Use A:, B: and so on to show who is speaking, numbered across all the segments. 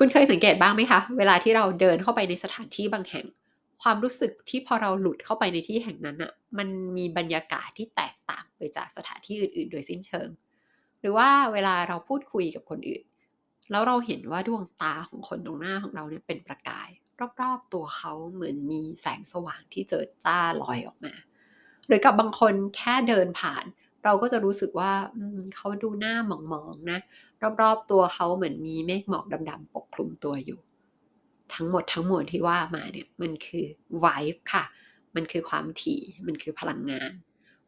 A: คุณเคยสังเกตบ้างไหมคะเวลาที่เราเดินเข้าไปในสถานที่บางแห่งความรู้สึกที่พอเราหลุดเข้าไปในที่แห่งนั้นน่ะมันมีบรรยากาศที่แตกต่างไปจากสถานที่อื่นๆโดยสิ้นเชิงหรือว่าเวลาเราพูดคุยกับคนอื่นแล้วเราเห็นว่าดวงตาของคนตรงหน้าของเราเนี่ยเป็นประกายรอบๆตัวเขาเหมือนมีแสงสว่างที่เจิดจ้าลอยออกมาหรือกับบางคนแค่เดินผ่านเราก็จะรู้สึกว่าเขาดูหน้าหมองๆนะ รอบๆตัวเขาเหมือนมีเมฆหมอกดำๆปกคลุมตัวอยู่ทั้งหมดทั้งมวลที่ว่ามาเนี่ยมันคือ vibe ค่ะมันคือความถี่มันคือพลังงาน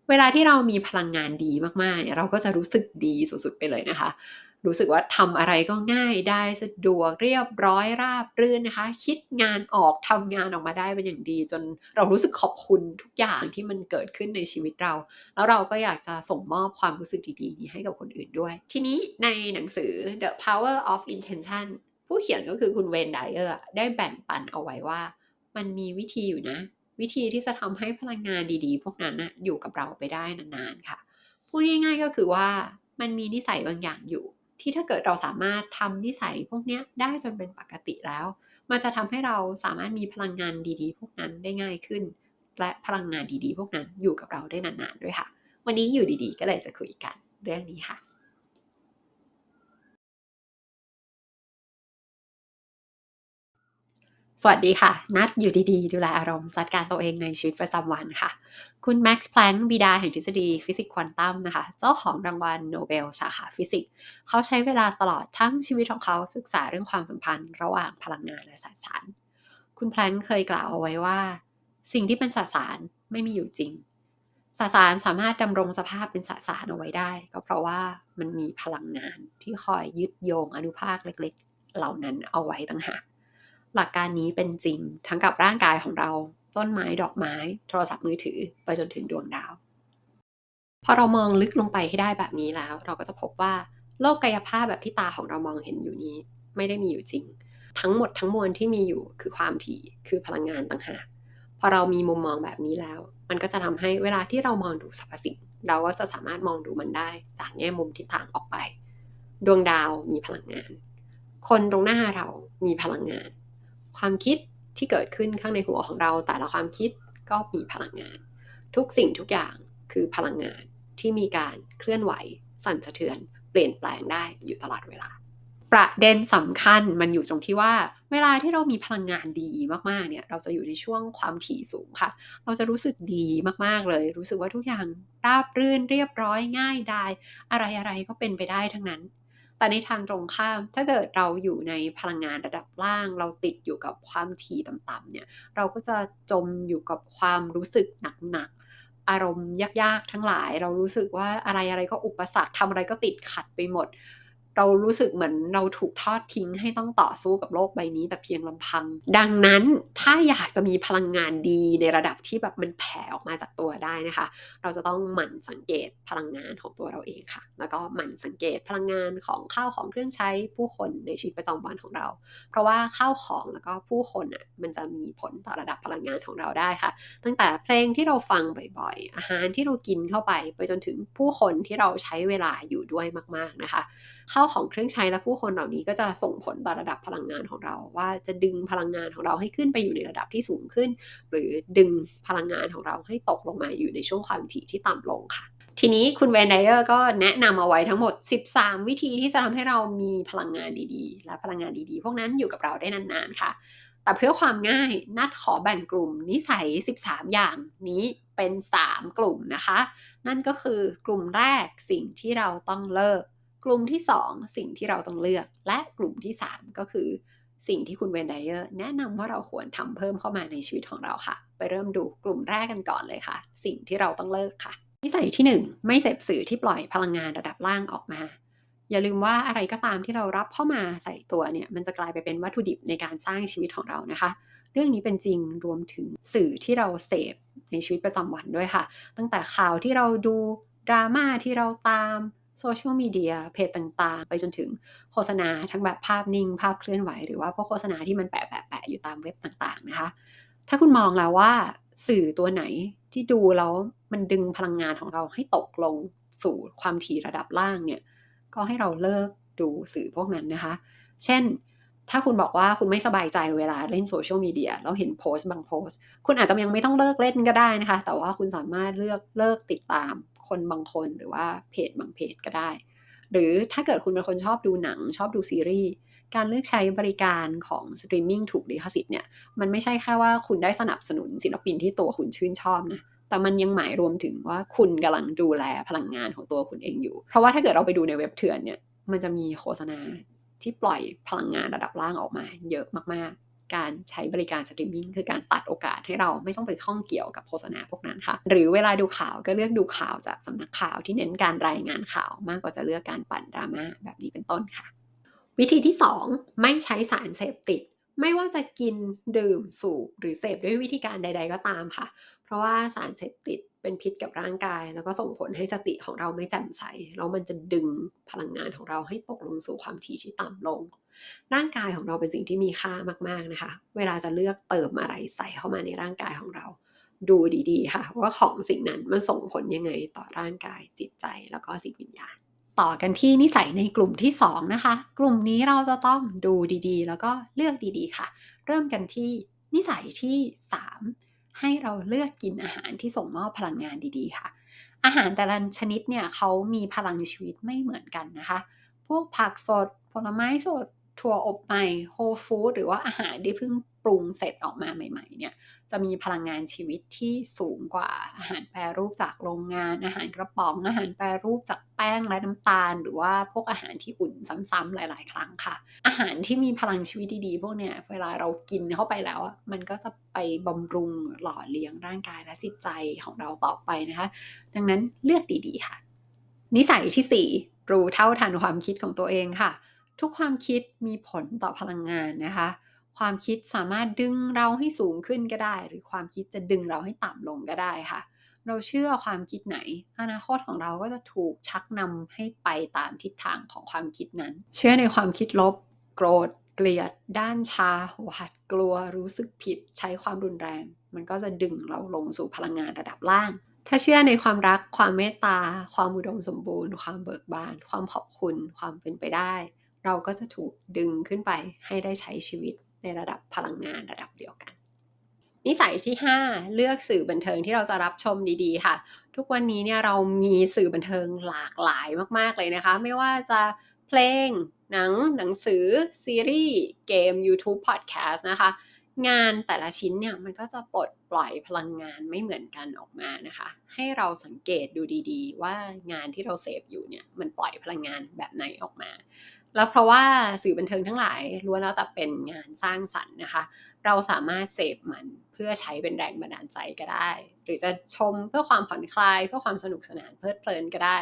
A: เวลาที่เรามีพลังงานดีมากๆเนี่ยเราก็จะรู้สึกดีสุดๆไปเลยนะคะรู้สึกว่าทำอะไรก็ง่ายได้สะดวกเรียบร้อยราบรื่นนะคะคิดงานออกทำงานออกมาได้เป็นอย่างดีจนเรารู้สึกขอบคุณทุกอย่างที่มันเกิดขึ้นในชีวิตเรา แล้วเราก็อยากจะส่งมอบความรู้สึกดีๆนี้ให้กับคนอื่นด้วย ทีนี้ในหนังสือ The Power of Intention ผู้เขียนก็คือคุณเวนไดเออร์ได้แบ่งปันเอาไว้ว่ามันมีวิธีอยู่นะวิธีที่จะทำให้พลังงานดีๆพวกนั้นนะอยู่กับเราไปได้นานๆค่ะพูดง่ายๆก็คือว่ามันมีนิสัยบางอย่างอยู่ที่ถ้าเกิดเราสามารถทำนิสัยพวกนี้ได้จนเป็นปกติแล้วมันจะทำให้เราสามารถมีพลังงานดีๆพวกนั้นได้ง่ายขึ้น และพลังงานดีๆพวกนั้นอยู่กับเราได้นานๆด้วยค่ะวันนี้อยู่ดีๆก็เลยจะคุยกันเรื่องนี้ค่ะสวัสดีค่ะนัดอยู่ดีๆดูแลอารมณ์จัดการตัวเองในชีวิตประจำวันค่ะคุณแม็กซ์แพลงค์บิดาแห่งทฤษฎีฟิสิกส์ควอนตัมนะคะเจ้าของรางวัลโนเบลสาขาฟิสิกส์เขาใช้เวลาตลอดทั้งชีวิตของเขาศึกษาเรื่องความสัมพันธ์ระหว่างพลังงานและสสารคุณแพลงค์เคยกล่าวเอาไว้ว่าสิ่งที่เป็นสสารไม่มีอยู่จริง สสารสามารถดำรงสภาพเป็นสสารเอาไว้ได้ก็เพราะว่ามันมีพลังงานที่คอยยึดโยงอนุภาคเล็กๆเหล่านั้นเอาไว้ต่างหากหลักการนี้เป็นจริงทั้งกับร่างกายของเราต้นไม้ดอกไม้โทรศัพท์มือถือไปจนถึงดวงดาวพอเรามองลึกลงไปให้ได้แบบนี้แล้วเราก็จะพบว่าโลกกายภาพแบบที่ตาของเรามองเห็นอยู่นี้ไม่ได้มีอยู่จริง ทั้งหมดทั้งมวลที่มีอยู่คือความถี่คือพลังงานต่างหากพอเรามีมุมมองแบบนี้แล้วมันก็จะทำให้เวลาที่เรามองดูสรรพสิ่งเราก็จะสามารถมองดูมันได้จากแง่มุมที่ต่างออกไปดวงดาวมีพลังงานคนตรงหน้าเรามีพลังงานความคิดที่เกิดขึ้นข้างในหัวของเราแต่ละความคิดก็มีพลังงานทุกสิ่งทุกอย่างคือพลังงานที่มีการเคลื่อนไหวสั่นสะเทือนเปลี่ยนแปลงได้อยู่ตลอดเวลา ประเด็นสำคัญมันอยู่ตรงที่ว่าเวลาที่เรามีพลังงานดีมากๆเนี่ยเราจะอยู่ในช่วงความถี่สูงค่ะเราจะรู้สึกดีมากๆเลยรู้สึกว่าทุกอย่างราบรื่นเรียบร้อยง่ายดายอะไรๆก็เป็นไปได้ทั้งนั้นแต่ในทางตรงข้ามถ้าเกิดเราอยู่ในพลังงานระดับล่างเราติดอยู่กับความถี่ต่ำๆเนี่ยเราก็จะจมอยู่กับความรู้สึกหนักๆอารมณ์ยากๆทั้งหลายเรารู้สึกว่าอะไรๆก็อุปสรรคทำอะไรก็ติดขัดไปหมด เรารู้สึกเหมือนเราถูกทอดทิ้งให้ต้องต่อสู้กับโลกใบนี้แต่เพียงลำพังดังนั้นถ้าอยากจะมีพลังงานดีในระดับที่แบบมันแผ่ออกมาจากตัวได้นะคะเราจะต้องหมั่นสังเกตพลังงานของตัวเราเองค่ะแล้วก็หมั่นสังเกตพลังงานของข้าวของเครื่องใช้ผู้คนในชีวิตประจำวันของเราเพราะว่าข้าวของแล้วก็ผู้คนอ่ะมันจะมีผลต่อระดับพลังงานของเราได้ค่ะตั้งแต่เพลงที่เราฟังบ่อยๆอาหารที่เรากินเข้าไปไปจนถึงผู้คนที่เราใช้เวลาอยู่ด้วยมากๆนะคะ ข้าวของเครื่องใช้และผู้คนเหล่านี้ก็จะส่งผลต่อระดับพลังงานของเราว่าจะดึงพลังงานของเราให้ขึ้นไปอยู่ในระดับที่สูงขึ้นหรือดึงพลังงานของเราให้ตกลงมาอยู่ในช่วงความถี่ที่ต่ำลงค่ะทีนี้คุณเวนไดเออร์ก็แนะนำเอาไว้ทั้งหมด13วิธีที่จะทำให้เรามีพลังงานดีๆและพลังงานดีๆพวกนั้นอยู่กับเราได้นานๆค่ะแต่เพื่อความง่ายนัดขอแบ่งกลุ่มนิสัย13อย่างนี้เป็น3กลุ่มนะคะนั่นก็คือกลุ่มแรกสิ่งที่เราต้องเลิก กลุ่มที่2สิ่งที่เราต้องเลือกและกลุ่มที่3ก็คือสิ่งที่คุณเวนไดเออร์แนะนำว่าเราควรทำเพิ่มเข้ามาในชีวิตของเราค่ะไปเริ่มดูกลุ่มแรกกันก่อนเลยค่ะสิ่งที่เราต้องเลิกค่ะนิสัยที่1ไม่เสพสื่อที่ปล่อยพลังงานระดับล่างออกมาอย่าลืมว่าอะไรก็ตามที่เรารับเข้ามาใส่ตัวเนี่ยมันจะกลายไปเป็นวัตถุดิบในการสร้างชีวิตของเรานะคะเรื่องนี้เป็นจริงรวมถึงสื่อที่เราเสพในชีวิตประจำวันด้วยค่ะตั้งแต่ข่าวที่เราดูดราม่าที่เราตาม โซเชียลมีเดียเพจต่างๆไปจนถึงโฆษณาทั้งแบบภาพนิ่งภาพเคลื่อนไหวหรือว่าพวกโฆษณาที่มันแปะๆๆอยู่ตามเว็บต่างๆนะคะถ้าคุณมองแล้วว่าสื่อตัวไหนที่ดูแล้วมันดึงพลังงานของเราให้ตกลงสู่ความถี่ระดับล่างเนี่ยก็ให้เราเลิกดูสื่อพวกนั้นนะคะเช่น ถ้าคุณบอกว่าคุณไม่สบายใจเวลาเล่นโซเชียลมีเดียแล้วเห็นโพสต์บางโพสต์คุณอาจจะยังไม่ต้องเลิกเล่นก็ได้นะคะแต่ว่าคุณสามารถเลิกติดตามคนบางคนหรือว่าเพจบางเพจก็ได้หรือถ้าเกิดคุณเป็นคนชอบดูหนังชอบดูซีรีส์การเลือกใช้บริการของสตรีมมิ่งถูกลิขสิทธิ์เนี่ยมันไม่ใช่แค่ว่าคุณได้สนับสนุนศิลปินที่ตัวคุณชื่นชอบนะแต่มันยังหมายรวมถึงว่าคุณกำลังดูแลพลังงานของตัวคุณเองอยู่เพราะว่าถ้าเกิดเราไปดูในเว็บเถื่อนเนี่ยมันจะมีโฆษณา ที่ปล่อยพลังงานระดับล่างออกมาเยอะมากๆ การใช้บริการสตรีมมิ่งคือการตัดโอกาสให้เราไม่ต้องไปข้องเกี่ยวกับโฆษณาพวกนั้นค่ะหรือเวลาดูข่าวก็เลือกดูข่าวจากสำนักข่าวที่เน้นการรายงานข่าวมากกว่าจะเลือกการปั่นดราม่าแบบนี้เป็นต้นค่ะ วิธีที่2ไม่ใช้สารเสพติดไม่ว่าจะกินดื่มสูบหรือเสพด้วยวิธีการใดๆก็ตามค่ะเพราะว่าสารเสพติดเป็นพิษกับร่างกายแล้วก็ส่งผลให้สติของเราไม่แจ่มใสแล้วมันจะดึงพลังงานของเราให้ตกลงสู่ความถี่ที่ต่ำลงร่างกายของเราเป็นสิ่งที่มีค่ามากๆนะคะเวลาจะเลือกเติมอะไรใส่เข้ามาในร่างกายของเราดูดีๆค่ะว่าของสิ่งนั้นมันส่งผลยังไงต่อร่างกายจิตใจแล้วก็จิตวิญญาณ ต่อกันที่นิสัยในกลุ่มที่2นะคะกลุ่มนี้เราจะต้องดูดีๆแล้วก็เลือกดีๆค่ะเริ่มกันที่นิสัยที่3ให้เราเลือกกินอาหารที่ส่งมอบพลังงานดีๆค่ะอาหารแต่ละชนิดเนี่ยเขามีพลังชีวิตไม่เหมือนกันนะคะพวกผักสดผลไม้สดถั่วอบใหม่โฮลฟู้ดหรือว่าอาหารที่เพิ่งปรุงเสร็จออกมาใหม่ๆเนี่ยจะมีพลังงานชีวิตที่สูงกว่าอาหารแปรรูปจากโรงงานอาหารกระป๋องอาหารแปรรูปจากแป้งและน้ำตาลหรือว่าพวกอาหารที่อุ่นซ้ำๆหลายๆครั้งค่ะอาหารที่มีพลังชีวิตดีๆพวกเนี้ยเวลาเรากินเข้าไปแล้วมันก็จะไปบำรุงหล่อเลี้ยงร่างกายและจิตใจของเราต่อไปนะคะดังนั้นเลือกดีๆค่ะนิสัยที่4รู้เท่าทันความคิดของตัวเองค่ะทุกความคิดมีผลต่อพลังงานนะคะ ความคิดสามารถดึงเราให้สูงขึ้นก็ได้หรือความคิดจะดึงเราให้ต่ำลงก็ได้ค่ะเราเชื่อความคิดไหนอนาคตของเราก็จะถูกชักนำให้ไปตามทิศทางของความคิดนั้นเชื่อในความคิดลบโกรธเกลียดด้านชาหวาดกลัวรู้สึกผิดใช้ความรุนแรงมันก็จะดึงเราลงสู่พลังงานระดับล่างถ้าเชื่อในความรักความเมตตาความอุดมสมบูรณ์ความเบิกบานความขอบคุณความเป็นไปได้ เราก็จะถูกดึงขึ้นไปให้ได้ใช้ชีวิตในระดับพลังงานระดับเดียวกันนิสัยที่5เลือกสื่อบันเทิงที่เราจะรับชมดีๆค่ะทุกวันนี้เนี่ยเรามีสื่อบันเทิงหลากหลายมากๆเลยนะคะไม่ว่าจะเพลงหนังสือซีรีส์เกมยูทูบพอดแคสต์นะคะงานแต่ละชิ้นเนี่ยมันก็จะปลดปล่อยพลังงานไม่เหมือนกันออกมานะคะให้เราสังเกตดูดีๆว่างานที่เราเสพอยู่เนี่ยมันปล่อยพลังงานแบบไหนออกมา แล้วเพราะว่าสื่อบันเทิงทั้งหลายล้วนแล้วแต่เป็นงานสร้างสรรค์นะคะเราสามารถเสพมันเพื่อใช้เป็นแรงบันดาลใจก็ได้หรือจะชมเพื่อความผ่อนคลายเพื่อความสนุกสนานเพลิดเพลินก็ได้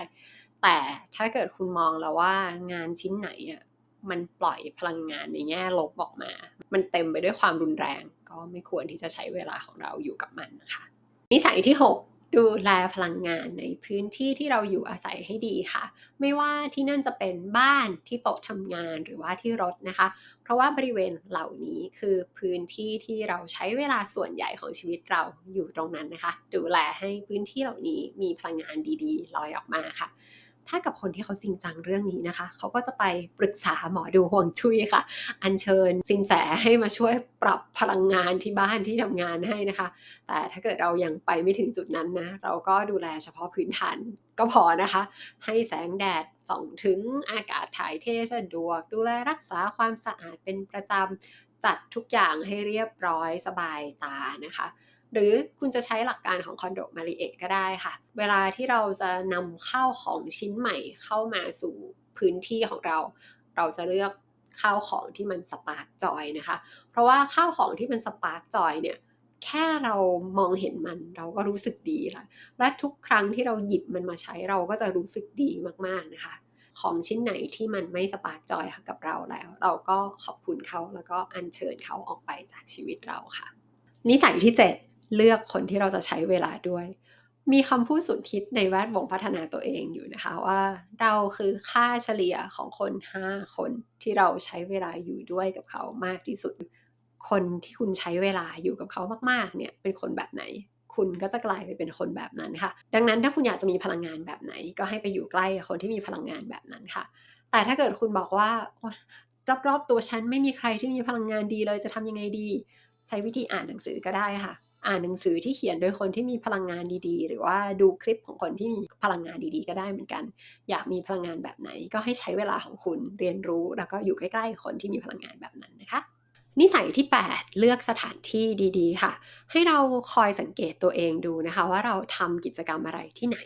A: แต่ถ้าเกิดคุณมองแล้วว่างานชิ้นไหนอะมันปล่อยพลังงานในแง่ลบออกมามันเต็มไปด้วยความรุนแรงก็ไม่ควรที่จะใช้เวลาของเราอยู่กับมันนะคะ นิสัยที่6ดูแลพลังงานในพื้นที่ที่เราอยู่อาศัยให้ดีค่ะไม่ว่าที่นั่นจะเป็นบ้านที่โต๊ะทำงานหรือว่าที่รถนะคะเพราะว่าบริเวณเหล่านี้คือพื้นที่ที่เราใช้เวลาส่วนใหญ่ของชีวิตเราอยู่ตรงนั้นนะคะดูแลให้พื้นที่เหล่านี้มีพลังงานดีๆลอยออกมาค่ะถ้ากับคนที่เขาจริงจังเรื่องนี้นะคะเขาก็จะไปปรึกษาหมอดูฮวงจุ้ยค่ะอัญเชิญสินแสให้มาช่วยปรับพลังงานที่บ้านที่ทำงานให้นะคะ แต่ถ้าเกิดเรายังไปไม่ถึงจุดนั้นนะเราก็ดูแลเฉพาะพื้นฐานก็พอนะคะให้แสงแดดส่องถึงอากาศถ่ายเทสะดวกดูแลรักษาความสะอาดเป็นประจำจัดทุกอย่างให้เรียบร้อยสบายตานะคะหรือคุณจะใช้หลักการของคอนโดมาริเอะก็ได้ค่ะเวลาที่เราจะนำเข้าของชิ้นใหม่เข้ามาสู่พื้นที่ของเราเราจะเลือกข้าวของที่มันสปาร์กจอยนะคะเพราะว่าข้าวของที่มันสปาร์กจอยเนี่ย แค่เรามองเห็นมันเราก็รู้สึกดีแล้วและทุกครั้งที่เราหยิบมันมาใช้เราก็จะรู้สึกดีมากๆนะคะของชิ้นไหนที่มันไม่สปาร์กจอยกับเราแล้วเราก็ขอบคุณเขาแล้วก็อัญเชิญเขาออกไปจากชีวิตเราค่ะนิสัยที่7เลือกคนที่เราจะใช้เวลาด้วยมีคำพูดสุดฮิตในแวดวงพัฒนาตัวเองอยู่นะคะว่าเราคือค่าเฉลี่ยของคน5คนที่เราใช้เวลาอยู่ด้วยกับเขามากที่สุด คนที่คุณใช้เวลาอยู่กับเขามากๆเนี่ยเป็นคนแบบไหนคุณก็จะกลายไปเป็นคนแบบนั้นค่ะดังนั้นถ้าคุณอยากจะมีพลังงานแบบไหนก็ให้ไปอยู่ใกล้กับคนที่มีพลังงานแบบนั้นค่ะแต่ถ้าเกิดคุณบอกว่า รอบๆตัวฉันไม่มีใครที่มีพลังงานดีเลยจะทำยังไงดีใช้วิธีอ่านหนังสือก็ได้ค่ะอ่านหนังสือที่เขียนโดยคนที่มีพลังงานดีๆหรือว่าดูคลิปของคนที่มีพลังงานดีๆก็ได้เหมือนกันอยากมีพลังงานแบบไหนก็ให้ใช้เวลาของคุณเรียนรู้แล้วก็อยู่ใกล้ๆคนที่มีพลังงานแบบนั้นนะคะนิสัยที่8เลือกสถานที่ดีๆค่ะให้เราคอยสังเกตตัวเองดูนะคะว่าเราทำกิจกรรมอะไรที่ไหน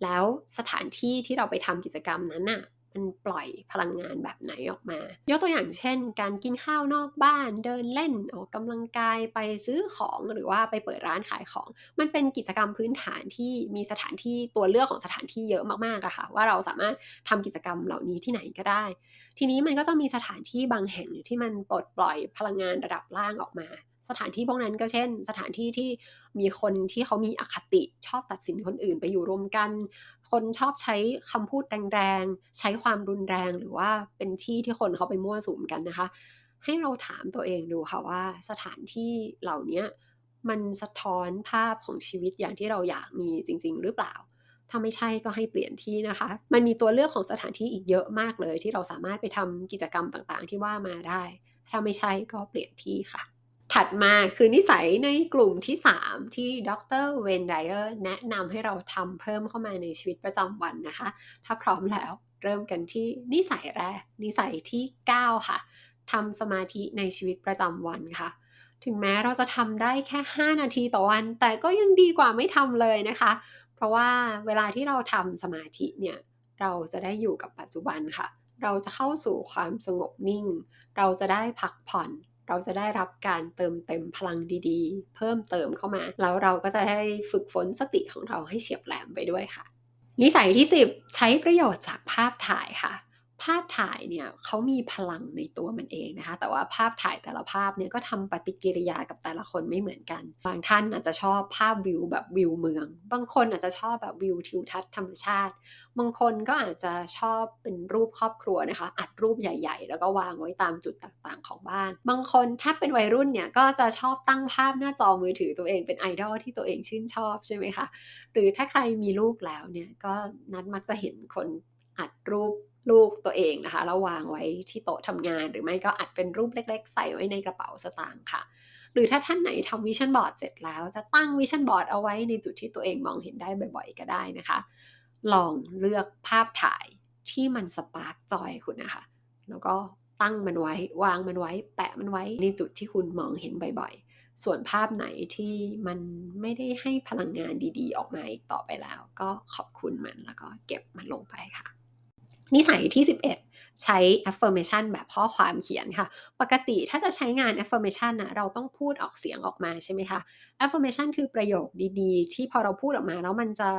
A: แล้วสถานที่ที่เราไปทำกิจกรรมนั้นน่ะมันปล่อยพลังงานแบบไหนออกมายกตัวอย่างเช่นการกินข้าวนอกบ้านเดินเล่นออกกำลังกายไปซื้อของหรือว่าไปเปิดร้านขายของมันเป็นกิจกรรมพื้นฐานที่มีสถานที่ตัวเลือกของสถานที่เยอะมากๆอะค่ะว่าเราสามารถทำกิจกรรมเหล่านี้ที่ไหนก็ได้ทีนี้มันก็จะมีสถานที่บางแห่งที่มันปลดปล่อยพลังงานระดับล่างออกมาสถานที่พวกนั้นก็เช่นสถานที่ที่มีคนที่เขามีอคติชอบตัดสินคนอื่นไปอยู่รวมกัน คนชอบใช้คำพูดแรงๆ ใช้ความรุนแรงหรือว่าเป็นที่ที่คนเขาไปมั่วสุมกันนะคะให้เราถามตัวเองดูค่ะว่าสถานที่เหล่านี้มันสะท้อนภาพของชีวิตอย่างที่เราอยากมีจริงๆหรือเปล่าถ้าไม่ใช่ก็ให้เปลี่ยนที่นะคะมันมีตัวเลือกของสถานที่อีกเยอะมากเลยที่เราสามารถไปทำกิจกรรมต่างๆที่ว่ามาได้ถ้าไม่ใช่ก็เปลี่ยนที่ค่ะ ถัดมาคือนิสัยในกลุ่มที่3ที่ดรเวนไดเออร์แนะนำให้เราทำเพิ่มเข้ามาในชีวิตประจำวันนะคะถ้าพร้อมแล้วเริ่มกันที่นิสัยแรกนิสัยที่9ค่ะทำสมาธิในชีวิตประจำวันค่ะถึงแม้เราจะทำได้แค่5นาทีต่อวันแต่ก็ยังดีกว่าไม่ทำเลยนะคะเพราะว่าเวลาที่เราทำสมาธิเนี่ยเราจะได้อยู่กับปัจจุบันค่ะเราจะเข้าสู่ความสงบนิ่งเราจะได้พักผ่อน เราจะได้รับการเติมเต็มพลังดีๆ เพิ่มเติมเข้ามา แล้วเราก็จะได้ฝึกฝนสติของเราให้เฉียบแหลมไปด้วยค่ะ นิสัยที่10ใช้ประโยชน์จากภาพถ่ายค่ะภาพถ่ายเนี่ยเขามีพลังในตัวมันเองนะคะแต่ว่าภาพถ่ายแต่ละภาพเนี่ยก็ทำปฏิกิริยากับแต่ละคนไม่เหมือนกันบางท่านอาจจะชอบภาพวิวแบบวิวเมืองบางคนอาจจะชอบแบบวิวทิวทัศน์ธรรมชาติบางคนก็อาจจะชอบเป็นรูปครอบครัวนะคะอัดรูปใหญ่ๆแล้วก็วางไว้ตามจุดต่างๆของบ้านบางคนถ้าเป็นวัยรุ่นเนี่ยก็จะชอบตั้งภาพหน้าจอมือถือตัวเองเป็นไอดอลที่ตัวเองชื่นชอบใช่ไหมคะ หรือถ้าใครมีลูกแล้วเนี่ยก็นัดมักจะเห็นคนอัดรูปลูกตัวเองนะคะแล้ววางไว้ที่โต๊ะทำงานหรือไม่ก็อัดเป็นรูปเล็กๆใส่ไว้ในกระเป๋าสตางค์ค่ะหรือถ้าท่านไหนทำวิชั่นบอร์ดเสร็จแล้วจะตั้งวิชั่นบอร์ดเอาไว้ในจุดที่ตัวเองมองเห็นได้บ่อยๆก็ได้นะคะลองเลือกภาพถ่ายที่มันสปาร์กจอยคุณนะคะแล้วก็ตั้งมันไว้วางมันไว้แปะมันไว้ในจุดที่คุณมองเห็นบ่อยๆ ส่วนภาพไหนที่มันไม่ได้ให้พลังงานดีๆออกมาอีกต่อไปแล้วก็ขอบคุณมันแล้วก็เก็บมันลงไปค่ะ นิสัยที่11ใช้ affirmation แบบข้อความเขียนค่ะปกติถ้าจะใช้งาน affirmation น่ะเราต้องพูดออกเสียงออกมาใช่ไหมคะ affirmation คือประโยคดีๆที่พอเราพูดออกมาแล้วมันจะ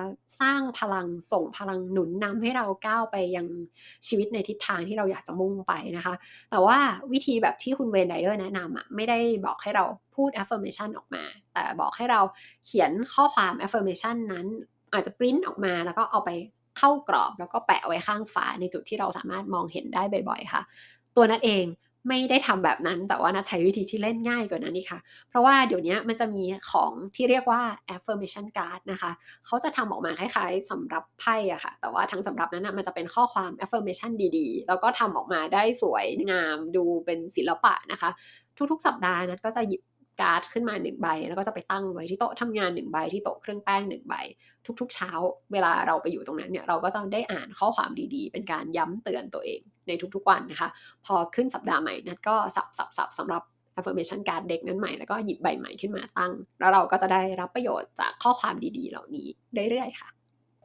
A: สร้างพลังส่งพลังหนุนนำให้เราก้าวไปยังชีวิตในทิศทางที่เราอยากจะมุ่งไปนะคะแต่ว่าวิธีแบบที่คุณเวนไดเออร์แนะนำอะไม่ได้บอกให้เราพูด affirmation ออกมาแต่บอกให้เราเขียนข้อความ affirmation นั้นอาจจะปริ้นออกมาแล้วก็เอาไป เข้ากรอบแล้วก็แปะไว้ข้างฝาในจุดที่เราสามารถมองเห็นได้บ่อยๆค่ะตัวนัทเองไม่ได้ทำแบบนั้นแต่ว่านัทใช้วิธีที่เล่นง่ายกว่านั้นอีกค่ะเพราะว่าเดี๋ยวนี้มันจะมีของที่เรียกว่า affirmation card นะคะเขาจะทำออกมาคล้ายๆสำรับไพ่อะค่ะแต่ว่าทั้งสำรับนั้นนะมันจะเป็นข้อความ affirmation ดีๆแล้วก็ทำออกมาได้สวยงามดูเป็นศิลปะนะคะทุกๆสัปดาห์นัทก็จะหยิบการ์ดขึ้นมา1ใบแล้วก็จะไปตั้งไว้ที่โต๊ะทำงาน1ใบที่โต๊ะเครื่องแป้ง1ใบ ทุกๆเช้าเวลาเราไปอยู่ตรงนั้นเนี่ยเราก็จะได้อ่านข้อความดีๆเป็นการย้ำเตือนตัวเองในทุกๆวันนะคะพอขึ้นสัปดาห์ใหม่นัดก็สับๆๆสำหรับ affirmation card เด็กนั้นใหม่แล้วก็หยิบใบใหม่ขึ้นมาตั้งแล้วเราก็จะได้รับประโยชน์จากข้อความดีๆเหล่านี้เรื่อยๆค่ะ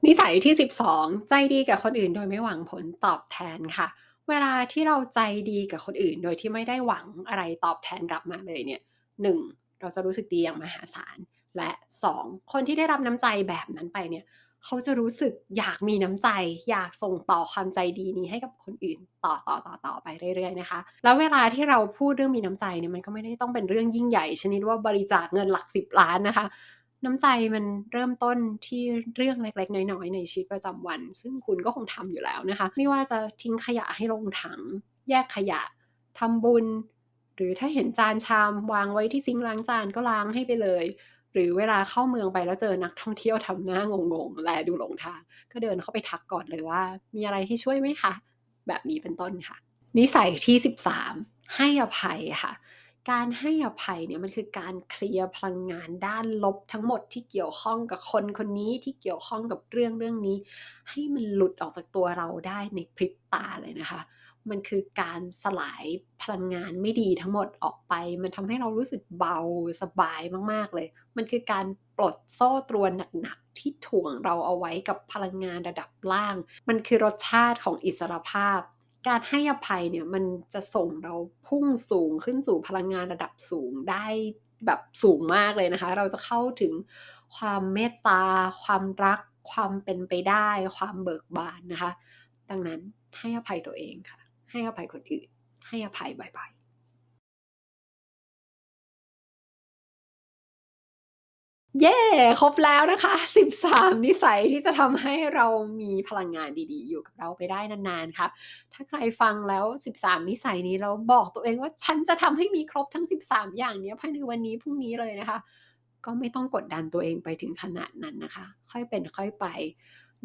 A: นิสัยที่12ใจดีกับคนอื่นโดยไม่หวังผลตอบแทนค่ะเวลาที่เราใจดีกับคนอื่นโดยที่ไม่ได้หวังอะไรตอบแทนกลับมาเลยเนี่ย1เราจะรู้สึกดีอย่างมหาศาล และ2คนที่ได้รับน้ำใจแบบนั้นไปเนี่ยเขาจะรู้สึกอยากมีน้ำใจอยากส่งต่อความใจดีนี้ให้กับคนอื่นต่อไปเรื่อยๆนะคะแล้วเวลาที่เราพูดเรื่องมีน้ำใจเนี่ยมันก็ไม่ได้ต้องเป็นเรื่องยิ่งใหญ่ชนิดว่าบริจาคเงินหลัก10ล้านนะคะน้ำใจมันเริ่มต้นที่เรื่องเล็กๆน้อยๆในชีวิตประจำวันซึ่งคุณก็คงทำอยู่แล้วนะคะไม่ว่าจะทิ้งขยะให้ลงถังแยกขยะทำบุญหรือถ้าเห็นจานชามวางไว้ที่ซิงค์ล้างจานก็ล้างให้ไปเลย หรือเวลาเข้าเมืองไปแล้วเจอนักท่องเที่ยวทำหน้างงๆแลดูหลงทางก็เดินเข้าไปทักก่อนเลยว่ามีอะไรให้ช่วยไหมคะแบบนี้เป็นต้นค่ะ นิสัยที่13ให้อภัยค่ะการให้อภัยเนี่ยมันคือการเคลียร์พลังงานด้านลบทั้งหมดที่เกี่ยวข้องกับคนคนนี้ที่เกี่ยวข้องกับเรื่องนี้ให้มันหลุดออกจากตัวเราได้ในพริบตาเลยนะคะมันคือการสลายพลังงานไม่ดีทั้งหมดออกไปมันทำให้เรารู้สึกเบาสบายมากๆเลยมันคือการปลดโซ่ตรวนหนักๆที่ถ่วงเราเอาไว้กับพลังงานระดับล่างมันคือรสชาติของอิสรภาพ การให้อภัยเนี่ยมันจะส่งเราพุ่งสูงขึ้นสู่พลังงานระดับสูงได้แบบสูงมากเลยนะคะเราจะเข้าถึงความเมตตาความรักความเป็นไปได้ความเบิกบานนะคะดังนั้นให้อภัยตัวเองค่ะให้อภัยคนอื่นให้อภัยบ่อยๆ เย้ครบแล้วนะคะ13นิสัยที่จะทำให้เรามีพลังงานดีๆอยู่กับเราไปได้นานๆค่ะถ้าใครฟังแล้ว13นิสัยนี้แล้วบอกตัวเองว่าฉันจะทำให้มีครบทั้ง13อย่างเนี้ยภายในวันนี้พรุ่งนี้เลยนะคะก็ไม่ต้องกดดันตัวเองไปถึงขนาดนั้นนะคะค่อยเป็นค่อยไป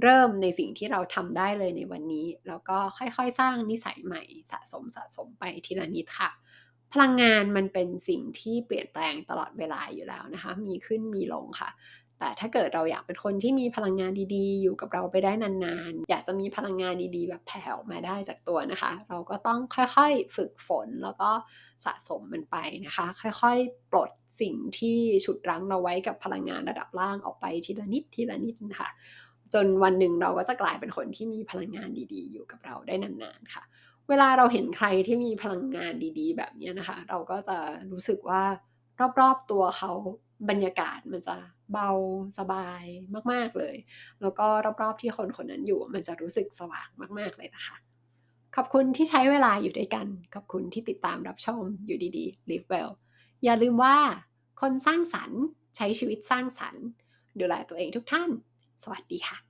A: เริ่มในสิ่งที่เราทำได้เลยในวันนี้แล้วก็ค่อยๆสร้างนิสัยใหม่สะสมไปทีละนิดค่ะ พลังงานมันเป็นสิ่งที่เปลี่ยนแปลงตลอดเวลาอยู่แล้วนะคะมีขึ้นมีลงค่ะแต่ถ้าเกิดเราอยากเป็นคนที่มีพลังงานดีๆอยู่กับเราไปได้นานๆอยากจะมีพลังงานดีๆแบบแผ่ออกมาได้จากตัวนะคะเราก็ต้องค่อยๆฝึกฝนแล้วก็สะสมมันไปนะคะค่อยๆปลดสิ่งที่ฉุดรั้งเราไว้กับพลังงานระดับล่างออกไปทีละนิดทีละนิดนะคะจนวันหนึ่งเราก็จะกลายเป็นคนที่มีพลังงานดีๆอยู่กับเราได้นานๆค่ะ เวลาเราเห็นใครที่มีพลังงานดีๆแบบเนี้ยนะคะเราก็จะรู้สึกว่ารอบๆตัวเขาบรรยากาศมันจะเบาสบายมากๆเลยแล้วก็รอบๆที่คนคนนั้นอยู่มันจะรู้สึกสว่างมากๆเลยนะคะขอบคุณที่ใช้เวลาอยู่ด้วยกันขอบคุณที่ติดตามรับชมอยู่ดีๆ Live Well อย่าลืมว่าคนสร้างสรรค์ใช้ชีวิตสร้างสรรค์ดูแลตัวเองทุกท่านสวัสดีค่ะ